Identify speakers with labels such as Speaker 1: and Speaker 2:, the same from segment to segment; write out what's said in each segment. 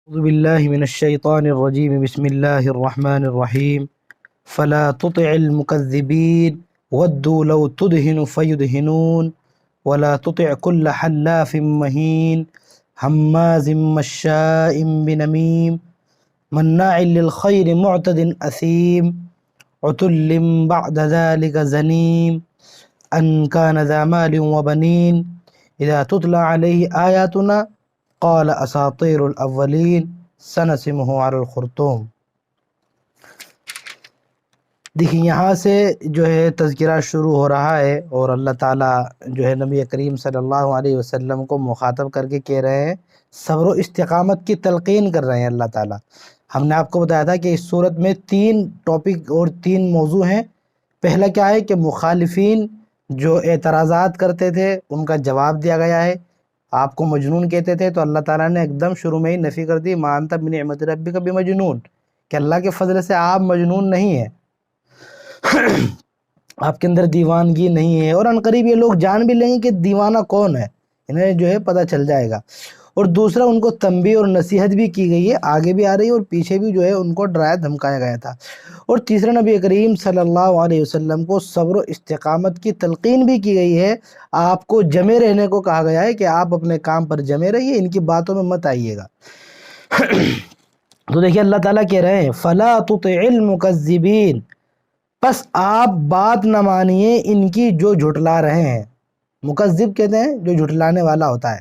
Speaker 1: أعوذ بالله من الشيطان الرجيم بسم الله الرحمن الرحيم فلا تطع المكذبين ودوا لو تدهن فيدهنون ولا تطع كل حلاف مهين هماز مشاء بنميم مناع للخير معتد أثيم عتل بعد ذلك زنيم أن كان ذا مال وبنين إذا تتلى عليه آياتنا قال اساطیر الاولین سنسمہ علی الخرطوم۔ دیکھیں یہاں سے جو ہے تذکرہ شروع ہو رہا ہے اور اللہ تعالیٰ جو ہے نبی کریم صلی اللہ علیہ وسلم کو مخاطب کر کے کہہ رہے ہیں، صبر و استقامت کی تلقین کر رہے ہیں اللہ تعالیٰ۔ ہم نے آپ کو بتایا تھا کہ اس صورت میں 3 ٹاپک اور 3 موضوع ہیں۔ پہلا کیا ہے کہ مخالفین جو اعتراضات کرتے تھے ان کا جواب دیا گیا ہے۔ آپ کو مجنون کہتے تھے تو اللہ تعالیٰ نے ایک دم شروع میں ہی نفی کر دی، ما انت بنعمت ربک بمجنون، کہ اللہ کے فضل سے آپ مجنون نہیں ہیں، آپ کے اندر دیوانگی نہیں ہے، اور عنقریب یہ لوگ جان بھی لیں گے کہ دیوانہ کون ہے، انہیں جو ہے پتہ چل جائے گا۔ اور دوسرا ان کو تنبیہ اور نصیحت بھی کی گئی ہے، آگے بھی آ رہی ہے اور پیچھے بھی جو ہے ان کو ڈرایا دھمکایا گیا تھا۔ اور تیسرا نبی کریم صلی اللہ علیہ وسلم کو صبر و استقامت کی تلقین بھی کی گئی ہے، آپ کو جمے رہنے کو کہا گیا ہے کہ آپ اپنے کام پر جمے رہیے، ان کی باتوں میں مت آئیے گا۔ تو دیکھیے اللہ تعالیٰ کہہ رہے ہیں فَلَا تُطِعِ الْمُكَذِّبِينَ، پس آپ بات نہ مانیے ان کی جو جھٹلا رہے ہیں۔ مکذب کہتے ہیں جو جھٹلانے والا ہوتا ہے۔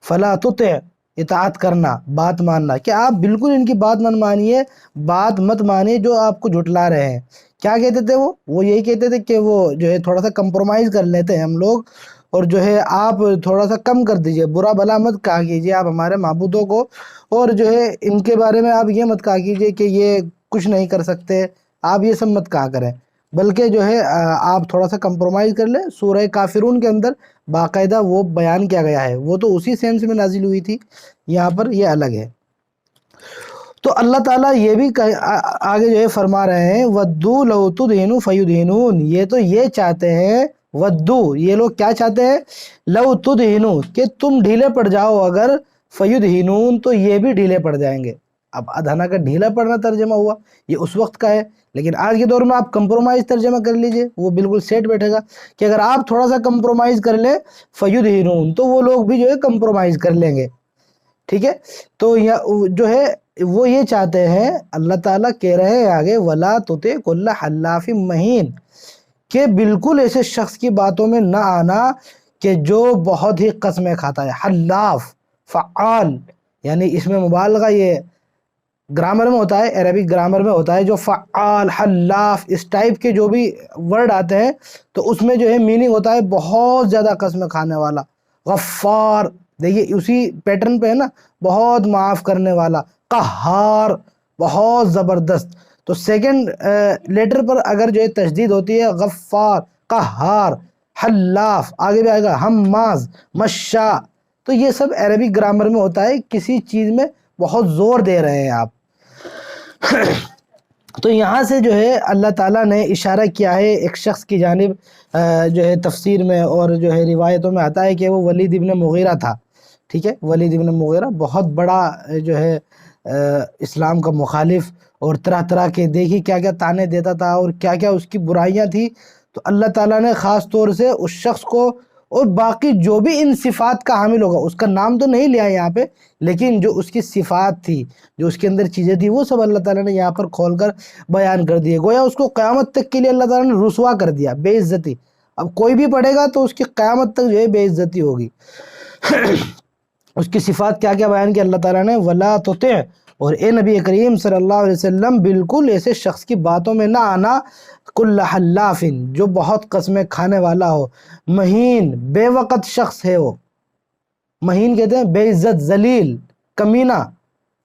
Speaker 1: فلا تطع، اطاعت کرنا، بات ماننا، کہ آپ بالکل ان کی بات نہ مانیے، بات مت مانیے جو آپ کو جھٹلا رہے ہیں۔ کیا کہتے تھے وہ یہی کہتے تھے کہ وہ جو ہے تھوڑا سا کمپرومائز کر لیتے ہیں ہم لوگ، اور جو ہے آپ تھوڑا سا کم کر دیجئے، برا بھلا مت کہا کیجئے آپ ہمارے معبودوں کو، اور جو ہے ان کے بارے میں آپ یہ مت کہا کیجئے کہ یہ کچھ نہیں کر سکتے، آپ یہ سب مت کہا کریں، بلکہ جو ہے آپ تھوڑا سا کمپرومائز کر لیں۔ سورہ کافرون کے اندر باقاعدہ وہ بیان کیا گیا ہے، وہ تو اسی سینس میں نازل ہوئی تھی، یہاں پر یہ الگ ہے۔ تو اللہ تعالیٰ یہ بھی آگے جو ہے فرما رہے ہیں وَدُّوا لَوْ تُدْهِنُ فَيُدْهِنُونَ، یہ تو یہ چاہتے ہیں، ودو یہ لوگ کیا چاہتے ہیں، لو تدہنو کہ تم ڈھیلے پڑ جاؤ، اگر فیدہنون تو یہ بھی ڈھیلے پڑ جائیں گے۔ اب ادھنا کا ڈھیلا پڑنا ترجمہ ہوا، یہ اس وقت کا ہے، لیکن آج کے دور میں آپ کمپرومائز ترجمہ کر لیجئے، وہ بالکل سیٹ بیٹھے گا کہ اگر آپ تھوڑا سا کمپرومائز کر لیں فیدہنون تو وہ لوگ بھی جو ہے کمپرومائز کر لیں گے، ٹھیک ہے۔ تو جو ہے وہ یہ چاہتے ہیں، اللہ تعالیٰ کہہ رہے ہیں آگے وَلَا تُطِعْ كُلَّ حَلَّافٍ مَّهِينٍ، کہ بالکل ایسے شخص کی باتوں میں نہ آنا کہ جو بہت ہی قسمیں کھاتا ہے۔ حلاف فعال، یعنی اس میں مبالغہ یہ گرامر میں ہوتا ہے، عربی گرامر میں ہوتا ہے، جو فعال، حلاف، اس ٹائپ کے جو بھی ورڈ آتے ہیں تو اس میں جو ہے میننگ ہوتا ہے بہت زیادہ قسمیں کھانے والا۔ غفار، دیکھیے اسی پیٹرن پہ ہے نا، بہت معاف کرنے والا۔ قہار، بہت زبردست۔ تو سیکنڈ لیٹر پر اگر جو ہے تشدید ہوتی ہے، غفار، قہار، حلاف، آگے بھی آئے گا ہماز، مشاء، تو یہ سب عربی گرامر میں ہوتا ہے، کسی چیز میں بہت زور دے رہے ہیں آپ۔ تو یہاں سے جو ہے اللہ تعالیٰ نے اشارہ کیا ہے ایک شخص کی جانب، جو ہے تفسیر میں اور جو ہے روایتوں میں آتا ہے کہ وہ ولید ابن مغیرہ تھا، ٹھیک ہے۔ ولید ابن مغیرہ بہت بڑا جو ہے اسلام کا مخالف، اور طرح طرح کے دیکھی کیا کیا تانے دیتا تھا اور کیا کیا اس کی برائیاں تھی۔ تو اللہ تعالیٰ نے خاص طور سے اس شخص کو اور باقی جو بھی ان صفات کا حامل ہوگا، اس کا نام تو نہیں لیا یہاں پہ، لیکن جو اس کی صفات تھی، جو اس کے اندر چیزیں تھی، وہ سب اللہ تعالیٰ نے یہاں پر کھول کر بیان کر دیے، گویا اس کو قیامت تک کے لیے اللہ تعالیٰ نے رسوا کر دیا، بے عزتی۔ اب کوئی بھی پڑھے گا تو اس کی قیامت تک جو ہے بے عزتی ہوگی۔ اس کی صفات کیا کیا بیان کی اللہ تعالیٰ نے، وَلَا تُطِعْ، اور اے نبی کریم صلی اللہ علیہ وسلم بالکل ایسے شخص کی باتوں میں نہ آنا، کل حلاف، جو بہت قسمیں کھانے والا ہو، مہین، بے وقت شخص ہے وہ، مہین کہتے ہیں بے عزت، ذلیل، کمینہ،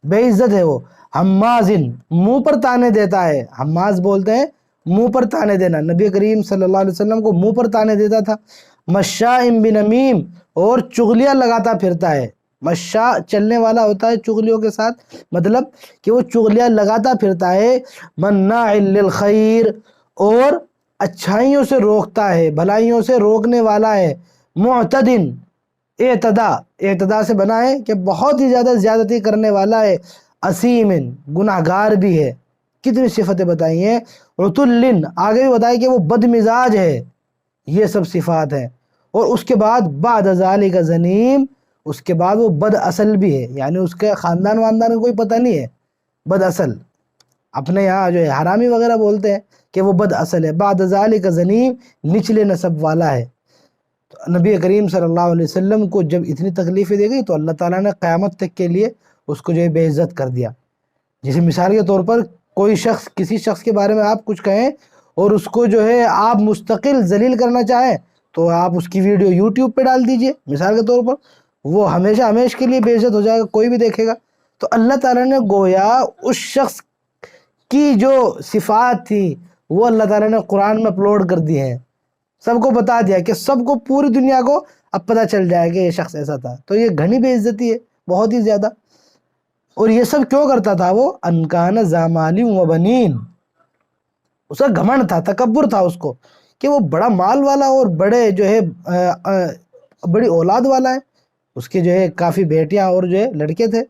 Speaker 1: بے عزت ہے وہ، حماز، منہ پر تانے دیتا ہے، حماز بولتے ہیں منہ پر تانے دینا، نبی کریم صلی اللہ علیہ وسلم کو منہ پر تانے دیتا تھا، مشاء بنمیم، اور چغلیاں لگاتا پھرتا ہے۔ مشاء چلنے والا ہوتا ہے چغلیوں کے ساتھ، مطلب کہ وہ چغلیاں لگاتا پھرتا ہے، مناع للخیر، اور اچھائیوں سے روکتا ہے، بھلائیوں سے روکنے والا ہے، معتدن، اعتدا سے بنا ہے کہ بہت ہی زیادہ زیادتی کرنے والا ہے، اسیم گناہ گار بھی ہے۔ کتنی صفتیں بتائی ہیں، عتل آگے بھی بتایا کہ وہ بد مزاج ہے، یہ سب صفات ہیں۔ اور اس کے بعد بعد ذالک زنیم، اس کے بعد وہ بد اصل بھی ہے، یعنی اس کے خاندان واندان کا کوئی پتہ نہیں ہے، بد اصل، اپنے یہاں جو ہے حرامی وغیرہ بولتے ہیں کہ وہ بد اصل ہے۔ بعد ذالک زنیم، نچلے نسب والا ہے۔ تو نبی کریم صلی اللہ علیہ وسلم کو جب اتنی تکلیفیں دی گئی تو اللہ تعالیٰ نے قیامت تک کے لیے اس کو جو ہے بے عزت کر دیا۔ جیسے مثال کے طور پر کوئی شخص کسی شخص کے بارے میں آپ کچھ کہیں اور اس کو جو ہے آپ مستقل ذلیل کرنا چاہیں تو آپ اس کی ویڈیو یوٹیوب پہ ڈال دیجئے مثال کے طور پر، وہ ہمیشہ ہمیشہ کے لیے بے عزت ہو جائے گا، کوئی بھی دیکھے گا۔ تو اللہ تعالیٰ نے گویا اس شخص کی جو صفات تھی وہ اللہ تعالیٰ نے قرآن میں اپلوڈ کر دی ہیں، سب کو بتا دیا کہ سب کو، پوری دنیا کو اب پتہ چل جائے کہ یہ شخص ایسا تھا۔ تو یہ گھنی بے عزتی ہے، بہت ہی زیادہ۔ اور یہ سب کیوں کرتا تھا وہ؟ ان کان ذا مال و بنین، اس کا گھمنڈ تھا، تکبر تھا اس کو کہ وہ بڑا مال والا اور بڑے جو ہے بڑی اولاد والا ہے۔ اس کے جو ہے کافی بیٹیاں اور جو ہے لڑکے تھے،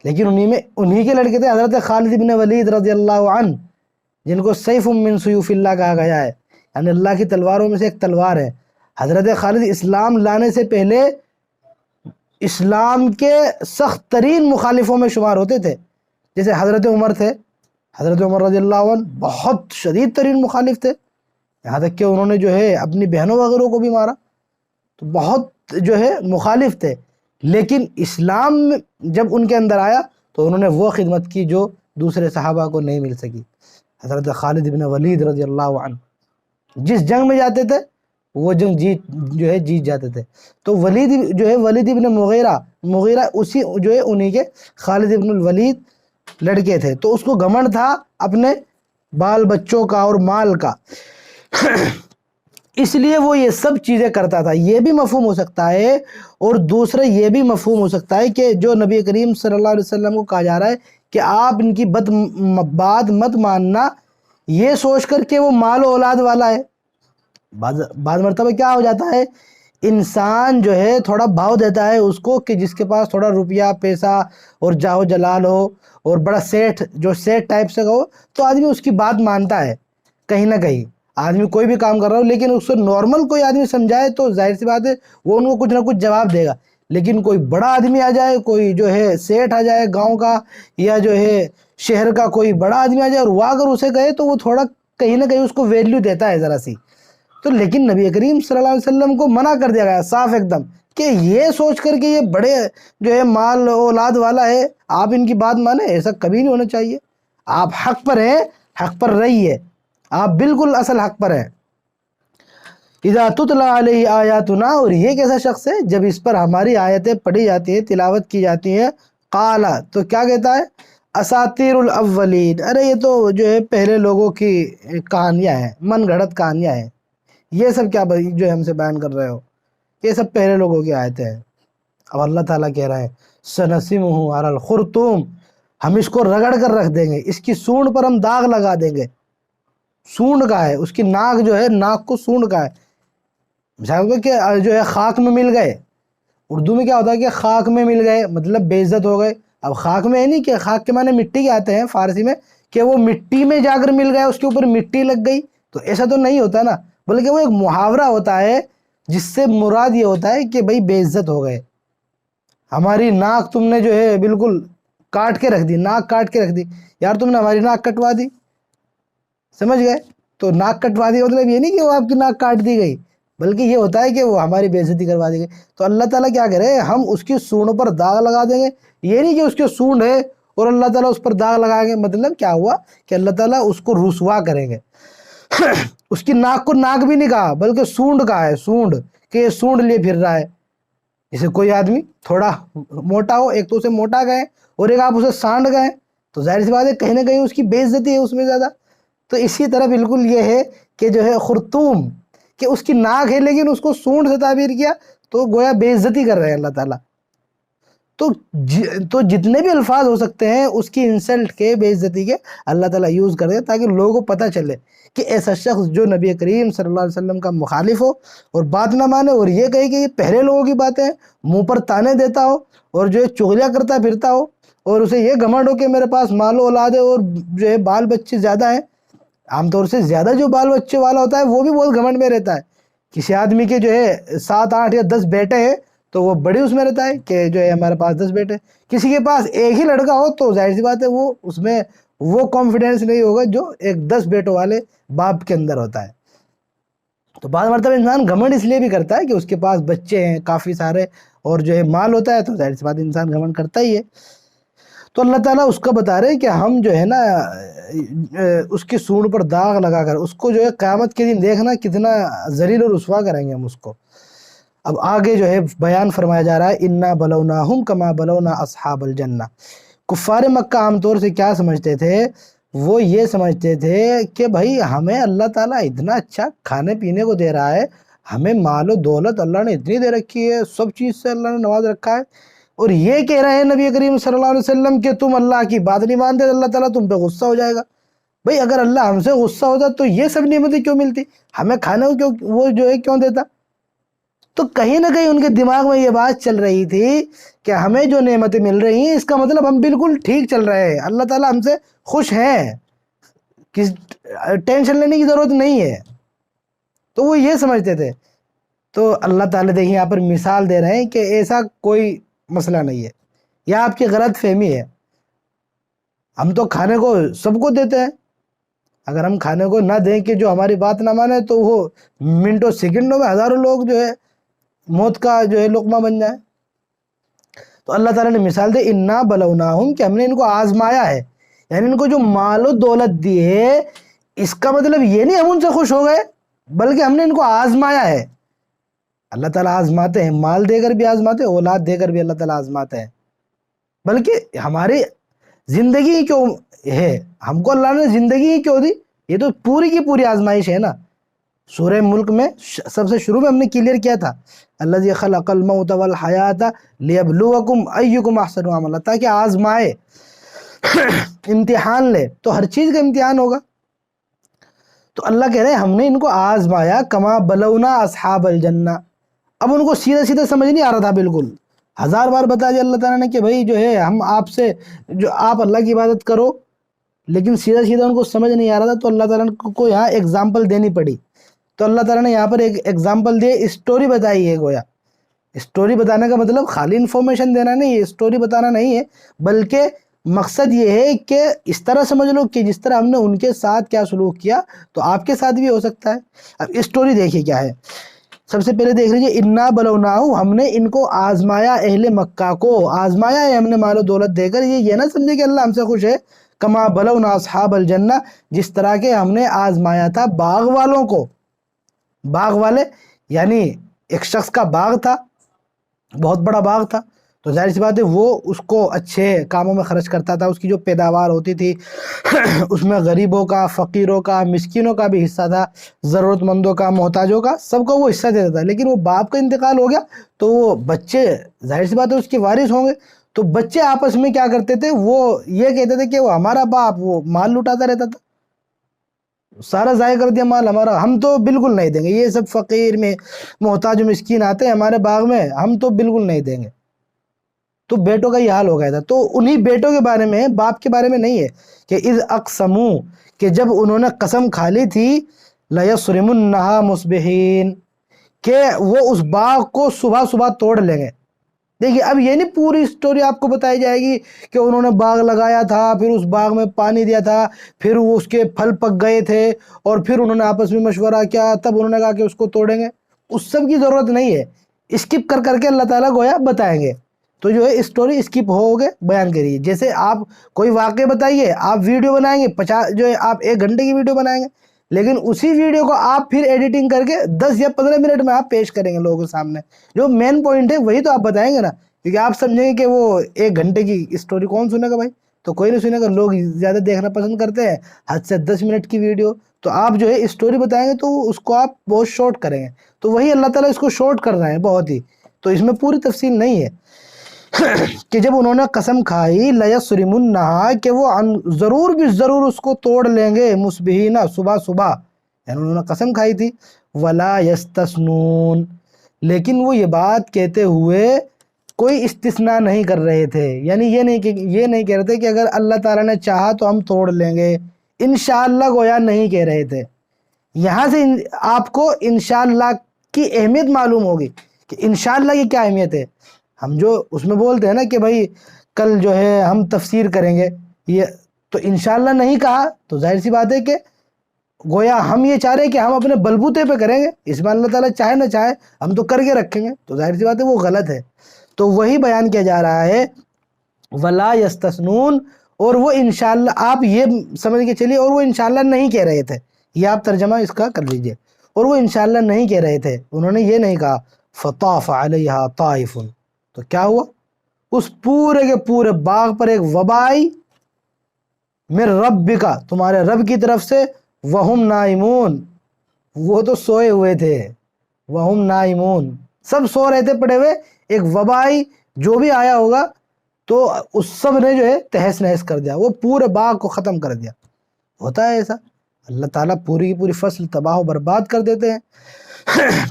Speaker 1: لیکن انہی کے لڑکے تھے حضرت خالد بن ولید رضی اللہ عنہ، جن کو سیف من سیوف اللہ کہا گیا ہے، یعنی اللہ کی تلواروں میں سے ایک تلوار ہے۔ حضرت خالد اسلام لانے سے پہلے اسلام کے سخت ترین مخالفوں میں شمار ہوتے تھے، جیسے حضرت عمر تھے، حضرت عمر رضی اللہ عنہ بہت شدید ترین مخالف تھے، یہاں تک کہ انہوں نے جو ہے اپنی بہنوں وغیرہ کو بھی مارا، تو بہت جو ہے مخالف تھے۔ لیکن اسلام جب ان کے اندر آیا تو انہوں نے وہ خدمت کی جو دوسرے صحابہ کو نہیں مل سکی۔ حضرت خالد بن ولید رضی اللہ عنہ جس جنگ میں جاتے تھے وہ جنگ جیت جاتے تھے۔ تو ولید ابن مغیرہ اسی جو ہے انہی کے خالد ابن الولید لڑکے تھے۔ تو اس کو گھمنڈ تھا اپنے بال بچوں کا اور مال کا، اس لیے وہ یہ سب چیزیں کرتا تھا۔ یہ بھی مفہوم ہو سکتا ہے، اور دوسرا یہ بھی مفہوم ہو سکتا ہے کہ جو نبی کریم صلی اللہ علیہ وسلم کو کہا جا رہا ہے کہ آپ ان کی بات مت ماننا، یہ سوچ کر کہ وہ مال و اولاد والا ہے۔ بعض مرتبہ کیا ہو جاتا ہے، انسان جو ہے تھوڑا بھاؤ دیتا ہے اس کو کہ جس کے پاس تھوڑا روپیہ پیسہ اور جاہ و جلال ہو اور بڑا سیٹھ ٹائپ سے ہو، تو آدمی اس کی بات مانتا ہے کہیں نہ کہیں۔ آدمی کوئی بھی کام کر رہا ہو لیکن اس کو نارمل کوئی آدمی سمجھائے تو ظاہر سی بات ہے وہ ان کو کچھ نہ کچھ جواب دے گا۔ لیکن کوئی بڑا آدمی آ جائے، کوئی جو ہے سیٹھ آ جائے گاؤں کا یا جو ہے شہر کا کوئی بڑا آدمی آ جائے اور وہ اگر اسے کہے تو وہ تھوڑا کہیں نہ کہیں اس کو ویلیو دیتا ہے ذرا سی۔ تو لیکن نبی کریم صلی اللہ علیہ وسلم کو منع کر دیا گیا صاف ایک دم کہ یہ سوچ کر کہ یہ بڑے جو ہے مال اولاد والا ہے آپ ان کی بات مانیں، ایسا کبھی نہیں ہونا چاہیے۔ آپ حق پر ہیں، حق پر رہیے، آپ بالکل اصل حق پر ہیں۔ اذا تتلی علیہ آیاتنا، اور یہ کیسا شخص ہے جب اس پر ہماری آیتیں پڑھی جاتی ہیں، تلاوت کی جاتی ہیں، قال، تو کیا کہتا ہے؟ اساطیر الاولین، ارے یہ تو جو ہے پہلے لوگوں کی کہانیاں ہیں، من گھڑت کہانیاں ہیں، یہ سب کیا جو ہے ہم سے بیان کر رہے ہو، یہ سب پہلے لوگوں کی آیتیں ہیں۔ اب اللہ تعالیٰ کہہ رہے ہیں سنسمہ علی الخرطوم، ہم اس کو رگڑ کر رکھ دیں گے، اس کی سونڈ پر ہم داغ لگا دیں گے۔ سونڈ کا ہے، اس کی ناک جو ہے، ناک کو سونڈ کا ہے، مثال کہ جو ہے خاک میں مل گئے، اردو میں کیا ہوتا ہے کہ خاک میں مل گئے مطلب بے عزت ہو گئے۔ اب خاک میں ہے نہیں کہ خاک کے معنی مٹی کے آتے ہیں فارسی میں، کہ وہ مٹی میں جا کر مل گئے، اس کے اوپر مٹی لگ گئی، تو ایسا تو نہیں ہوتا نا، بلکہ وہ ایک محاورہ ہوتا ہے جس سے مراد یہ ہوتا ہے کہ بھئی بے عزت ہو گئے، ہماری ناک تم نے جو ہے بالکل کاٹ کے رکھ دی، ناک کاٹ کے رکھ دی، یار تم نے ہماری ناک کٹوا دی، سمجھ گئے؟ تو ناک کٹوا دی مطلب یہ نہیں کہ وہ آپ کی ناک کاٹ دی گئی، بلکہ یہ ہوتا ہے کہ وہ ہماری بے عزتی کروا دی گئی۔ تو اللہ تعالیٰ کیا کرے، ہم اس کی سونڈ پر داغ لگا دیں گے، یہ نہیں کہ اس کے سونڈ ہے اور اللہ تعالیٰ اس پر داغ لگائیں گے، مطلب کیا ہوا کہ اللہ تعالیٰ اس کو رسوا کریں گے۔ اس کی ناک کو ناک بھی نہیں کہا بلکہ سونڈ کا ہے، سونڈ، کہ یہ سونڈ لیے پھر رہا ہے۔ جیسے کوئی آدمی تھوڑا موٹا ہو، ایک تو اسے موٹا گئے اور ایک آپ اسے سانڈ گئے، تو ظاہر سی بات ہے کہیں نہ کہیں اس کی بے عزتی ہے اس میں زیادہ۔ تو اسی طرح بالکل یہ ہے کہ جو ہے خرطوم، کہ اس کی ناک ہے لیکن اس کو سونڈ سے تعبیر کیا، تو گویا بے عزتی کر رہے ہیں اللہ تعالیٰ۔ تو جتنے بھی الفاظ ہو سکتے ہیں اس کی انسلٹ کے، بے عزتی کے، اللہ تعالیٰ یوز کر دے تاکہ لوگوں کو پتہ چلے کہ ایسا شخص جو نبی کریم صلی اللہ علیہ وسلم کا مخالف ہو اور بات نہ مانے اور یہ کہے کہ یہ پہلے لوگوں کی باتیں منہ پر تانے دیتا ہو اور جو ہے چغلیاں کرتا پھرتا ہو اور اسے یہ گھمنڈ ہو کہ میرے پاس مال و اولاد ہے اور جو ہے بال بچے زیادہ ہیں. عام طور سے زیادہ جو بال بچے والا ہوتا ہے وہ بھی بہت گھمنڈ میں رہتا ہے. کسی آدمی کے جو ہے 7 8 یا 10 بیٹے ہیں تو وہ بڑی اس میں رہتا ہے کہ جو ہے ہمارے پاس 10 بیٹے. کسی کے پاس ایک ہی لڑکا ہو تو ظاہر سی بات ہے وہ اس میں وہ کانفیڈینس نہیں ہوگا جو ایک 10 بیٹوں والے باپ کے اندر ہوتا ہے. تو بعض مرتبہ انسان گھمنڈ اس لیے بھی کرتا ہے کہ اس کے پاس بچے ہیں کافی سارے اور جو ہے مال ہوتا ہے تو ظاہر سی بات انسان گھمنڈ کرتا ہی ہے. تو اللہ تعالیٰ اس کا بتا رہے کہ ہم جو ہے نا اس کی سونڈ پر داغ لگا کر اس کو جو ہے قیامت کے دن دیکھنا کتنا ذلیل و رسوا کریں گے ہم اس کو. اب آگے جو ہے بیان فرمایا جا رہا ہے انا بلوناہم کما بلونا اصحاب الجنہ. کفار مکہ عام طور سے کیا سمجھتے تھے؟ وہ یہ سمجھتے تھے کہ بھائی ہمیں اللہ تعالیٰ اتنا اچھا کھانے پینے کو دے رہا ہے، ہمیں مال و دولت اللہ نے اتنی دے رکھی ہے، سب چیز سے اللہ نے نواز رکھا ہے، اور یہ کہہ رہے ہیں نبی کریم صلی اللہ علیہ وسلم کہ تم اللہ کی بات نہیں مانتے تو اللہ تعالیٰ تم پہ غصہ ہو جائے گا. بھئی اگر اللہ ہم سے غصہ ہوتا تو یہ سب نعمتیں کیوں ملتی، ہمیں کھانے کو کیوں وہ جو ہے کیوں دیتا؟ تو کہیں نہ کہیں ان کے دماغ میں یہ بات چل رہی تھی کہ ہمیں جو نعمتیں مل رہی ہیں اس کا مطلب ہم بالکل ٹھیک چل رہے ہیں، اللہ تعالیٰ ہم سے خوش ہیں، کس ٹینشن لینے کی ضرورت نہیں ہے. تو وہ یہ سمجھتے تھے. تو اللہ تعالیٰ دیکھیں یہاں پر مثال دے رہے ہیں کہ ایسا کوئی مسئلہ نہیں ہے، یہ آپ کی غلط فہمی ہے. ہم تو کھانے کو سب کو دیتے ہیں، اگر ہم کھانے کو نہ دیں کہ جو ہماری بات نہ مانے تو وہ منٹوں سیکنڈوں میں ہزاروں لوگ جو ہے موت کا جو ہے لقمہ بن جائے. تو اللہ تعالیٰ نے مثال دے انا بلوناہم کہ ہم نے ان کو آزمایا ہے، یعنی ان کو جو مال و دولت دی ہے اس کا مطلب یہ نہیں ہم ان سے خوش ہو گئے بلکہ ہم نے ان کو آزمایا ہے. اللہ تعالیٰ آزماتے ہیں، مال دے کر بھی آزماتے ہیں، اولاد دے کر بھی اللہ تعالیٰ آزماتے ہیں. بلکہ ہماری زندگی ہی کیوں ہے، ہم کو اللہ نے زندگی ہی کیوں دی، یہ تو پوری کی پوری آزمائش ہے نا. سورہ ملک میں سب سے شروع میں ہم نے کلیئر کیا تھا الذی خلق الموت والحیات لیبلوکم ایکم احسن عملا، تاکہ آزمائے امتحان لے، تو ہر چیز کا امتحان ہوگا. تو اللہ کہہ رہے ہیں ہم نے ان کو آزمایا کما بلونا اصحاب الجنہ. اب ان کو سیدھا سیدھا سمجھ نہیں آ رہا تھا، بالکل 1000 بار بتا دیا اللہ تعالیٰ نے کہ بھائی جو ہے ہم آپ سے جو آپ اللہ کی عبادت کرو، لیکن سیدھا سیدھا ان کو سمجھ نہیں آ رہا تھا. تو اللہ تعالیٰ کو یہاں ایگزامپل دینی پڑی. تو اللہ تعالیٰ نے یہاں پر ایک ایگزامپل دے، اسٹوری بتائی ہے. گویا اسٹوری بتانے کا مطلب خالی انفارمیشن دینا نہیں ہے، اسٹوری بتانا نہیں ہے، بلکہ مقصد یہ ہے کہ اس طرح سمجھ لو کہ جس طرح ہم نے ان کے ساتھ کیا سلوک کیا تو آپ کے ساتھ بھی ہو سکتا ہے. اب اسٹوری دیکھیے کیا ہے. سب سے پہلے دیکھ لیجیے انا بلوناہم، ہم نے ان کو آزمایا، اہل مکہ کو آزمایا ہے ہم نے مال و دولت دے کر. یہ نہ سمجھے کہ اللہ ہم سے خوش ہے. کما بلونا اصحاب الجنہ، جس طرح کے ہم نے آزمایا تھا باغ والوں کو. باغ والے یعنی ایک شخص کا باغ تھا، بہت بڑا باغ تھا، تو ظاہر سی بات ہے وہ اس کو اچھے کاموں میں خرچ کرتا تھا. اس کی جو پیداوار ہوتی تھی اس میں غریبوں کا، فقیروں کا، مسکینوں کا بھی حصہ تھا، ضرورت مندوں کا، محتاجوں کا، سب کو وہ حصہ دیتا تھا. لیکن وہ باپ کا انتقال ہو گیا تو وہ بچے ظاہر سی بات ہے اس کے وارث ہوں گے. تو بچے آپس میں کیا کرتے تھے، وہ یہ کہتے تھے کہ وہ ہمارا باپ وہ مال لٹاتا رہتا تھا، سارا ضائع کر دیا مال ہمارا، ہم تو بالکل نہیں دیں گے، یہ سب فقیر میں محتاج و مسکین آتے ہیں ہمارے باغ میں، ہم تو بالکل نہیں دیں گے. تو بیٹوں کا یہ حال ہو گیا تھا. تو انہی بیٹوں کے بارے میں، باپ کے بارے میں نہیں ہے کہ اذ اقسموا، کہ جب انہوں نے قسم کھا لی تھی لیصرمنھا مصبحین، کہ وہ اس باغ کو صبح صبح توڑ لیں گے. دیکھیے اب یہ نہیں پوری سٹوری آپ کو بتائی جائے گی کہ انہوں نے باغ لگایا تھا، پھر اس باغ میں پانی دیا تھا، پھر وہ اس کے پھل پک گئے تھے اور پھر انہوں نے آپس میں مشورہ کیا، تب انہوں نے کہا کہ اس کو توڑیں گے. اس سب کی ضرورت نہیں ہے، اسکپ کر کر کے اللہ تعالیٰ گویا بتائیں گے. تو جو ہے اسٹوری اسکپ ہو گئے بیان کریے. جیسے آپ کوئی واقعہ بتائیے، آپ ویڈیو بنائیں گے 50 جو ہے آپ 1 گھنٹے کی ویڈیو بنائیں گے، لیکن اسی ویڈیو کو آپ پھر ایڈیٹنگ کر کے 10 یا 15 منٹ میں آپ پیش کریں گے لوگوں کے سامنے. جو مین پوائنٹ ہے وہی تو آپ بتائیں گے نا، کیونکہ آپ سمجھیں گے کہ وہ 1 گھنٹے کی اسٹوری کون سنے گا بھائی، تو کوئی نہیں سنے گا. لوگ زیادہ دیکھنا پسند کرتے ہیں حد سے 10 منٹ کی ویڈیو. تو آپ جو ہے اسٹوری بتائیں گے تو اس کو آپ بہت شارٹ کریں گے. تو وہی اللہ تعالیٰ اس کو شارٹ کر رہے ہیں بہت ہی، تو اس میں پوری تفصیل نہیں ہے. کہ جب انہوں نے قسم کھائی لیسرمنہا کہ وہ ضرور بھی ضرور اس کو توڑ لیں گے مصبحین صبح صبح، یعنی انہوں نے قسم کھائی تھی، ولا یستثنون، لیکن وہ یہ بات کہتے ہوئے کوئی استثناء نہیں کر رہے تھے، یعنی یہ نہیں کہہ رہے تھے کہ اگر اللہ تعالیٰ نے چاہا تو ہم توڑ لیں گے، انشاءاللہ گویا نہیں کہہ رہے تھے۔ یہاں سے آپ کو انشاءاللہ کی اہمیت معلوم ہوگی کہ انشاءاللہ کی کیا اہمیت ہے۔ ہم جو اس میں بولتے ہیں نا کہ بھائی کل جو ہے ہم تفسیر کریں گے، یہ تو انشاءاللہ نہیں کہا تو ظاہر سی بات ہے کہ گویا ہم یہ چاہ رہے ہیں کہ ہم اپنے بلبوتے پہ کریں گے، اس میں اللہ تعالیٰ چاہے نہ چاہے ہم تو کر کے رکھیں گے، تو ظاہر سی بات ہے وہ غلط ہے۔ تو وہی بیان کیا جا رہا ہے ولا یستثنون، اور وہ انشاءاللہ آپ یہ سمجھ کے چلیے، اور وہ انشاءاللہ نہیں کہہ رہے تھے، یہ آپ ترجمہ اس کا کر لیجئے، اور وہ انشاءاللہ نہیں کہہ رہے تھے، انہوں نے یہ نہیں کہا فطاف علیہا طائف، تو کیا ہوا، اس پورے کے پورے باغ پر ایک وبا آئی، من ربک، تمہارے رب کی طرف سے، وہم نائمون، وہ تو سوئے ہوئے تھے، وہم نائمون، سب سو رہے تھے پڑے ہوئے، ایک وبا آئی، جو بھی آیا ہوگا تو اس سب نے جو ہے تہس نہس کر دیا، وہ پورے باغ کو ختم کر دیا۔ ہوتا ہے ایسا، اللہ تعالیٰ پوری کی پوری فصل تباہ و برباد کر دیتے ہیں،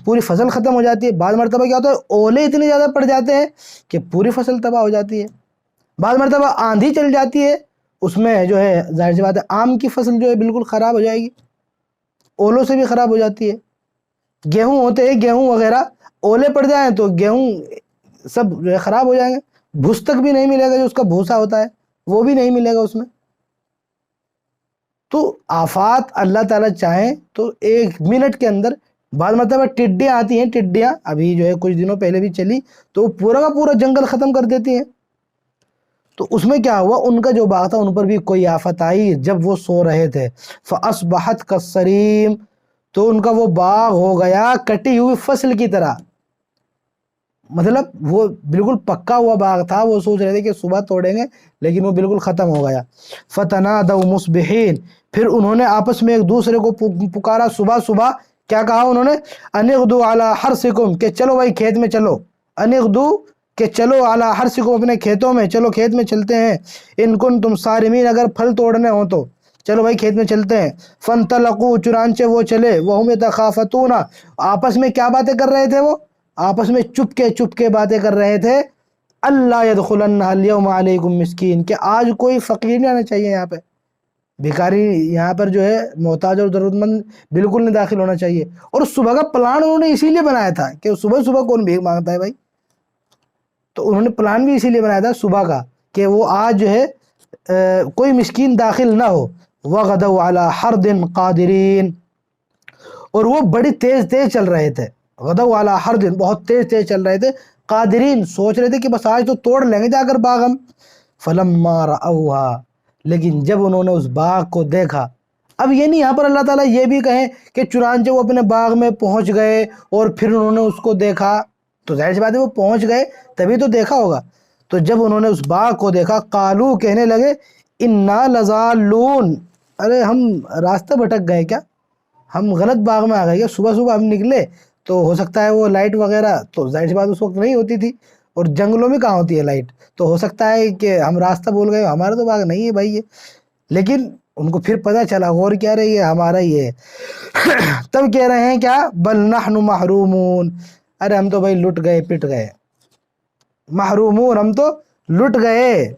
Speaker 1: پوری فصل ختم ہو جاتی ہے۔ بعض مرتبہ کیا ہوتا ہے، اولے اتنے زیادہ پڑ جاتے ہیں کہ پوری فصل تباہ ہو جاتی ہے، بعض مرتبہ آندھی چل جاتی ہے، اس میں جو ہے ظاہر سی بات ہے آم کی فصل جو ہے بالکل خراب ہو جائے گی، اولوں سے بھی خراب ہو جاتی ہے۔ گیہوں ہوتے ہیں، گیہوں وغیرہ اولے پڑ جائیں تو گیہوں سب جو ہے خراب ہو جائیں گے، بھس تک بھی نہیں ملے گا، جو اس کا بھوسا ہوتا ہے وہ بھی نہیں ملے گا اس میں۔ تو آفات اللہ تعالیٰ چاہیں تو ایک منٹ کے اندر، بعض مرتبہ ٹڈیاں آتی ہیں، ٹڈیاں ابھی جو ہے کچھ دنوں پہلے بھی چلی تو وہ پورا کا پورا جنگل ختم کر دیتی ہیں۔ تو اس میں کیا ہوا، ان کا جو باغ تھا ان پر بھی کوئی آفت آئی جب وہ سو رہے تھے، فَأَصْبَحَتْ كَالصَّرِيمِ، تو ان کا وہ باغ ہو گیا کٹی ہوئی فصل کی طرح، مطلب وہ بالکل پکا ہوا باغ تھا، وہ سوچ رہے تھے کہ صبح توڑیں گے لیکن وہ بالکل ختم ہو گیا۔ فَتَنَادَوْا مُصْبِحِينَ، پھر انہوں نے آپس میں ایک دوسرے کو پکارا صبح صبح، کیا کہا انہوں نے، أَنِ اغْدُوا عَلَىٰ حَرْثِكُمْ، کہ چلو بھائی کھیت میں چلو، أَنِ اغْدُوا، کہ چلو عَلَىٰ حَرْثِكُمْ، اپنے کھیتوں میں چلو، کھیت میں چلتے ہیں، إِن كُنتُمْ صَارِمِينَ، اگر پھل توڑنے ہوں تو چلو بھائی کھیت میں چلتے ہیں۔ فَانْطَلَقُوا، چنانچہ وہ چلے، وَهُمْ يَتَخَافَتُونَ، آپس میں کیا باتیں کر رہے تھے، وہ آپس میں چپ کے باتیں کر رہے تھے، اللہ يدخلنها اليوم علیکم مسکین، کہ آج کوئی فقیر نہیں آنا چاہیے یہاں پہ، بھیکاری یہاں پر جو ہے محتاج اور ضرورت مند بالکل نہیں داخل ہونا چاہیے۔ اور صبح کا پلان انہوں نے اسی لیے بنایا تھا کہ صبح صبح کون بھیک مانگتا ہے بھائی، تو انہوں نے پلان بھی اسی لیے بنایا تھا صبح کا کہ وہ آج جو ہے کوئی مسکین داخل نہ ہو۔ وغدوا علی حرد قادرین، اور وہ بڑی تیز تیز چل رہے تھے، غدوا علی حرد، بہت تیز تیز چل رہے تھے، قادرین، سوچ رہے تھے کہ بس آج تو توڑ لیں گے جا کر باغ ہم۔ فلما رأوها، لیکن جب انہوں نے اس باغ کو دیکھا، اب یہ نہیں یہاں پر اللہ تعالیٰ یہ بھی کہیں کہ چنانچہ وہ اپنے باغ میں پہنچ گئے اور پھر انہوں نے اس کو دیکھا، تو ظاہر سی بات ہے وہ پہنچ گئے تبھی تو دیکھا ہوگا۔ تو جب انہوں نے اس باغ کو دیکھا، قالو، کہنے لگے، انا لضالون، ارے ہم راستہ بھٹک گئے کیا، ہم غلط باغ میں آ گئے کیا، صبح صبح ہم نکلے تو ہو سکتا ہے وہ لائٹ وغیرہ تو ظاہر سی بات اس وقت نہیں ہوتی تھی، اور جنگلوں میں کہاں ہوتی ہے لائٹ، تو ہو سکتا ہے کہ ہم راستہ بھول گئے، ہمارا تو باغ نہیں ہے بھائی یہ، لیکن ان کو پھر پتہ چلا غور کیا رہی ہے ہمارا ہی ہے۔ تب کہہ رہے ہیں کیا، بل نحن محرومون، ارے ہم تو بھائی لٹ گئے، پٹ گئے، محرومون، ہم تو لٹ گئے۔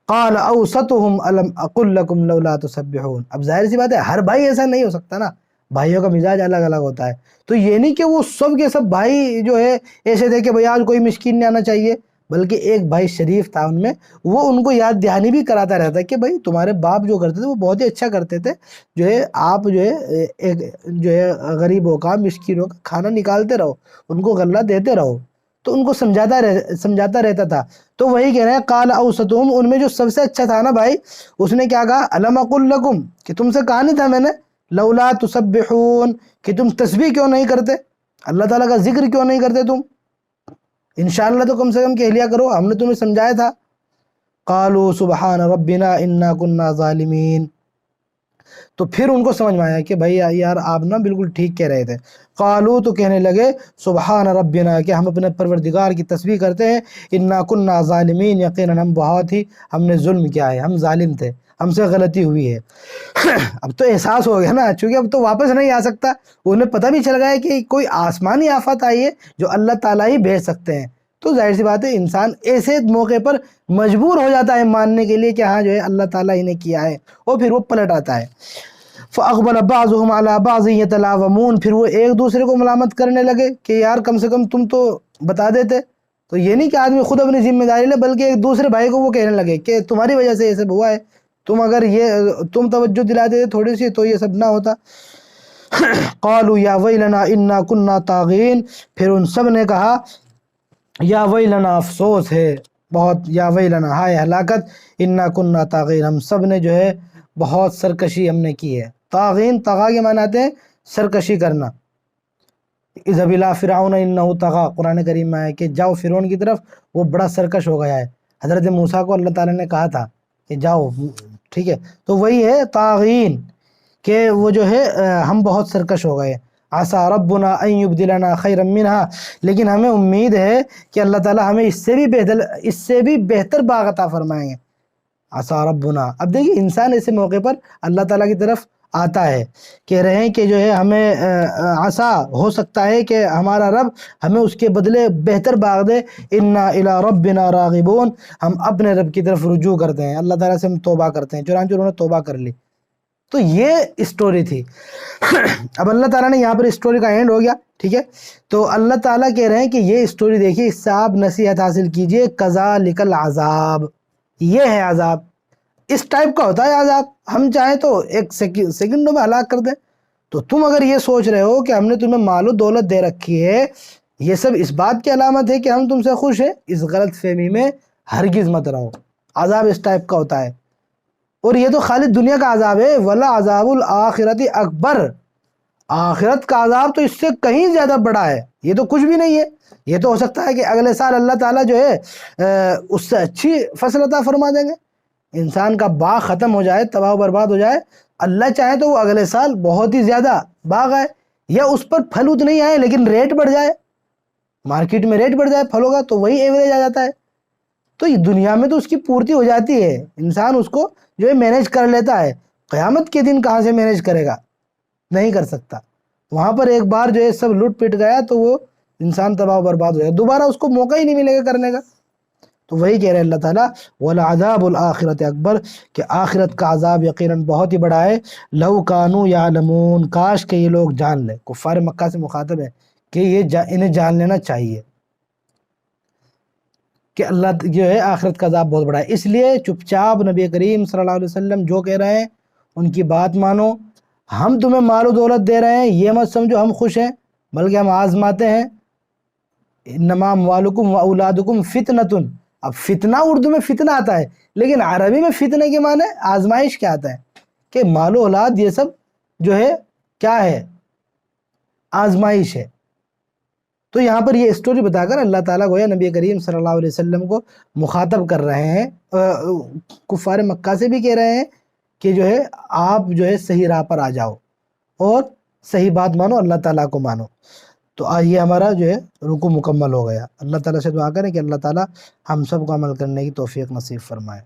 Speaker 1: قال اوسطهم الم اقل لكم لولا تسبحون، اب ظاہر سی بات ہے ہر بھائی ایسا نہیں ہو سکتا نا، بھائیوں کا مزاج الگ الگ ہوتا ہے، تو یہ نہیں کہ وہ سب کے سب بھائی جو ہے ایسے تھے کہ بھائی آج کوئی مسکین نہیں آنا چاہیے، بلکہ ایک بھائی شریف تھا ان میں، وہ ان کو یاد دہانی بھی کراتا رہتا ہے کہ بھائی تمہارے باپ جو کرتے تھے وہ بہت ہی اچھا کرتے تھے، جو ہے آپ جو ہے ایک جو ہے غریبوں کا، مسکینوں کا کھانا نکالتے رہو، ان کو غلہ دیتے رہو، تو ان کو سمجھاتا رہتا تھا۔ تو وہی کہہ رہے ہیں قال اوسطہم، ان میں جو سب سے اچھا تھا نا بھائی، اس نے کیا کہا، الم اقل لکم، کہ تم سے کہا نہیں تھا میں نے، لولا تسبحون، کہ تم تسبیح کیوں نہیں کرتے، اللہ تعالیٰ کا ذکر کیوں نہیں کرتے تم، انشاءاللہ تو کم سے کم کہہ لیا کرو، ہم نے تمہیں سمجھایا تھا۔ قالوا سبحان ربنا انا كنا ظالمین، تو پھر ان کو سمجھ میں آیا کہ بھائی یار آپ نا بالکل ٹھیک کہہ رہے تھے. قالو تو کہنے لگے سبحان ربنا کہ ہم اپنے پروردگار کی تسبیح کرتے ہیں, انا کننا ظالمین یقیناً ہم نے ظلم کیا ہے, ہم ظالم تھے, ہم سے غلطی ہوئی ہے. اب تو احساس ہو گیا نا, چونکہ اب تو واپس نہیں آ سکتا. انہیں پتہ بھی چل گیا ہے کہ کوئی آسمانی آفت آئی ہے جو اللہ تعالیٰ ہی بھیج سکتے ہیں. تو ظاہر سی بات ہے انسان ایسے موقع پر مجبور ہو جاتا ہے ماننے کے لیے کہ ہاں جو ہے اللہ تعالیٰ ہی نے کیا ہے, اور پھر وہ پلٹ آتا ہے. فَأَقْبَلَ بَعْضُهُمْ عَلَى بَعْضٍ يَتَلَاوَمُونَ پھر وہ ایک دوسرے کو ملامت کرنے لگے کہ یار کم سے کم تم تو بتا دیتے. تو یہ نہیں کہ آدمی خود اپنی ذمہ داری لے, بلکہ ایک دوسرے بھائی کو وہ کہنے لگے کہ تمہاری وجہ سے یہ سب ہوا ہے, تم اگر تم توجہ دلا دیتے تھوڑی سی تو یہ سب نہ ہوتا. قالوا یا ویلنا انا کننا طاغین پھر ان سب نے کہا یا ویلنا افسوس ہے بہت, یا ویلنا ہائے ہلاکت, انا کننا طاغین ہم سب نے جو ہے بہت سرکشی ہم نے کی ہے. طاغین طغا کے معنی آتے ہیں سرکشی کرنا. اذهب الى فرعون انه طغى قرآن کریم میں ہے کہ جاؤ فرعون کی طرف, وہ بڑا سرکش ہو گیا ہے. حضرت موسیٰ کو اللہ تعالیٰ نے کہا تھا کہ جاؤ, ٹھیک ہے, تو وہی ہے طاغین کہ وہ جو ہے ہم بہت سرکش ہو گئے. عسى ربنا ان يبدلنا خيرا منها لیکن ہمیں امید ہے کہ اللہ تعالیٰ ہمیں اس سے بھی بہتر باغ عطا فرمائیں گے. عسى ربنا, اب دیکھیے انسان ایسے موقع پر اللہ تعالیٰ کی طرف آتا ہے, کہہ رہے ہیں کہ جو ہے ہمیں عسا ہو سکتا ہے کہ ہمارا رب ہمیں اس کے بدلے بہتر باغ دے. انا الی ربنا راغبون ہم اپنے رب کی طرف رجوع کرتے ہیں, اللہ تعالیٰ سے ہم توبہ کرتے ہیں. چنانچہ انہوں نے توبہ کر لی. تو یہ اسٹوری تھی. اب اللہ تعالیٰ نے یہاں پر اسٹوری کا اینڈ ہو گیا, ٹھیک ہے. تو اللہ تعالیٰ کہہ رہے ہیں کہ یہ اسٹوری دیکھیے, اس سے آپ نصیحت حاصل کیجئے. کذالک العذاب, یہ ہے عذاب, اس ٹائپ کا ہوتا ہے عذاب. ہم چاہیں تو ایک سیکنڈوں میں ہلاک کر دیں. تو تم اگر یہ سوچ رہے ہو کہ ہم نے تمہیں مال و دولت دے رکھی ہے, یہ سب اس بات کی علامت ہے کہ ہم تم سے خوش ہیں, اس غلط فہمی میں ہرگز مت رہو. عذاب اس ٹائپ کا ہوتا ہے, اور یہ تو خالی دنیا کا عذاب ہے. ولا عذاب الآخرت اکبر, آخرت کا عذاب تو اس سے کہیں زیادہ بڑا ہے. یہ تو کچھ بھی نہیں ہے. یہ تو ہو سکتا ہے کہ اگلے سال اللہ تعالیٰ جو ہے اس سے اچھی فصل عطا فرما دیں گے. انسان کا باغ ختم ہو جائے, تباہ و برباد ہو جائے, اللہ چاہے تو وہ اگلے سال بہت ہی زیادہ باغ آئے, یا اس پر پھل اتنے نہیں آئے لیکن ریٹ بڑھ جائے, مارکیٹ میں ریٹ بڑھ جائے پھلوں کا, تو وہی ایوریج آ جاتا ہے. تو یہ دنیا میں تو اس کی پورتی ہو جاتی ہے, انسان اس کو جو ہے مینیج کر لیتا ہے. قیامت کے دن کہاں سے مینیج کرے گا, نہیں کر سکتا. وہاں پر ایک بار جو ہے سب لٹ پٹ گیا تو وہ انسان تباہ و برباد ہو گیا, دوبارہ اس کو موقع ہی نہیں ملے گا کرنے کا. تو وہی کہہ رہے اللہ تعالیٰ وَلَعَذَابُ الْآخِرَةِ اکبر, کہ آخرت کا عذاب یقیناً بہت ہی بڑا ہے. لَوْ كَانُوا يَعْلَمُونَ کاش کہ یہ لوگ جان لیں. کفار مکہ سے مخاطب ہے کہ یہ انہیں جان لینا چاہیے کہ اللہ جو ہے آخرت کا عذاب بہت بڑا ہے. اس لیے چپ چاپ نبی کریم صلی اللہ علیہ وسلم جو کہہ رہے ہیں ان کی بات مانو. ہم تمہیں مال و دولت دے رہے ہیں, یہ مت سمجھو ہم خوش ہیں, بلکہ ہم آزماتے ہیں. انما اموالکم و اولادکم فتنۃ, اب فتنہ اردو میں فتنہ آتا ہے, لیکن عربی میں فتنے کے معنی آزمائش کیا آتا ہے کہ مال و اولاد یہ سب جو ہے کیا ہے, آزمائش ہے. تو یہاں پر یہ اسٹوری بتا کر اللہ تعالیٰ گویا نبی کریم صلی اللہ علیہ وسلم کو مخاطب کر رہے ہیں. کفار مکہ سے بھی کہہ رہے ہیں کہ جو ہے آپ جو ہے صحیح راہ پر آ جاؤ اور صحیح بات مانو, اللہ تعالیٰ کو مانو. تو یہ ہمارا جو ہے رکوع مکمل ہو گیا. اللہ تعالیٰ سے دعا کریں کہ اللہ تعالیٰ ہم سب کو عمل کرنے کی توفیق نصیب فرمائے.